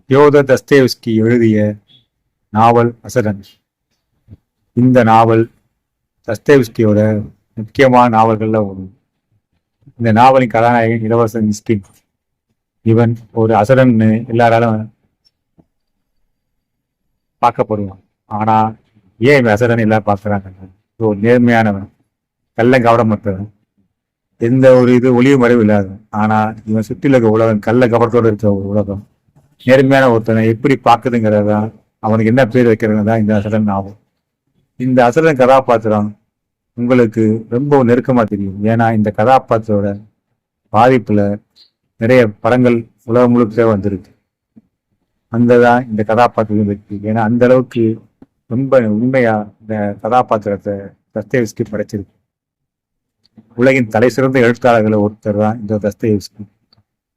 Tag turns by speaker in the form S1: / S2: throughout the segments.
S1: தியோதர் தஸ்தேவ்ஸ்கி எழுதிய நாவல் அசரன். இந்த நாவல் தஸ்தேவ்ஸ்கியோட முக்கியமான நாவல்கள்ல ஒன்று. இந்த நாவலின் கதாநாயகன் இளவரசன் மிஸ்கின். இவன் ஒரு அசரன்னு எல்லாராலும் பார்க்கப்படுவான். ஆனா ஏன் இவன் அசரன் எல்லாரும் பார்க்கறாங்க? ஒரு நேர்மையானவன், கள்ள கவனமற்றவன், எந்த ஒரு ஒளிவு மறைவு இல்லாதவன். ஆனா இவன் சுற்றில இருக்க உலகம் கள்ள கவனத்தோடு இருக்க ஒரு உலகம். நேர்மையான ஒருத்தனை எப்படி பார்க்குதுங்கிறதா, அவனுக்கு என்ன பேர் வைக்கிறதுதான் தான் இந்த அசரன் ஆகும். இந்த அசரன் கதாபாத்திரம் உங்களுக்கு ரொம்ப நெருக்கமா தெரியும். ஏன்னா இந்த கதாபாத்திரோட பாதிப்புல நிறைய படங்கள் உலகம் முழுக்க வந்திருக்கு. தான் இந்த கதாபாத்திரம் இருக்கு. ஏன்னா அந்த அளவுக்கு ரொம்ப உண்மையா இந்த கதாபாத்திரத்தை தஸ்தேவ்ஸ்கி படைச்சிருக்கு. உலகின் தலை சிறந்த எழுத்தாளர்களை ஒருத்தர் தான் இந்த தஸ்தேவ்ஸ்கி.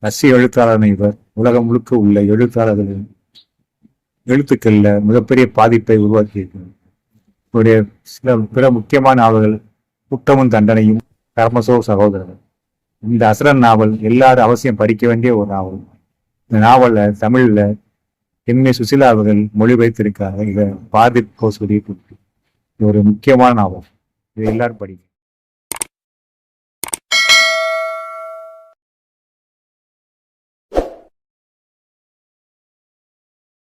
S1: ரஷ்ய எழுத்தாளர் இவர். உலகம் முழுக்க உள்ள எழுத்தாளர்களின் எழுத்துக்கள்ல மிகப்பெரிய பாதிப்பை உருவாக்கியிருக்கிறார். இவருடைய சில பிற முக்கியமான நாவல்கள் குற்றமும் தண்டனையும், கர்மசோ சகோதரர்கள். இந்த அசரன் நாவல் எல்லாரும் அவசியம் படிக்க வேண்டிய ஒரு நாவல். இந்த நாவலை தமிழ்ல எம்ஏ சுசிலா அவர்கள் மொழிபெயர்த்திருக்காங்க. இதை பாரதி கோஸ் வெளியிட்டு ஒரு முக்கியமான நாவல். இதை எல்லாரும் படிக்க.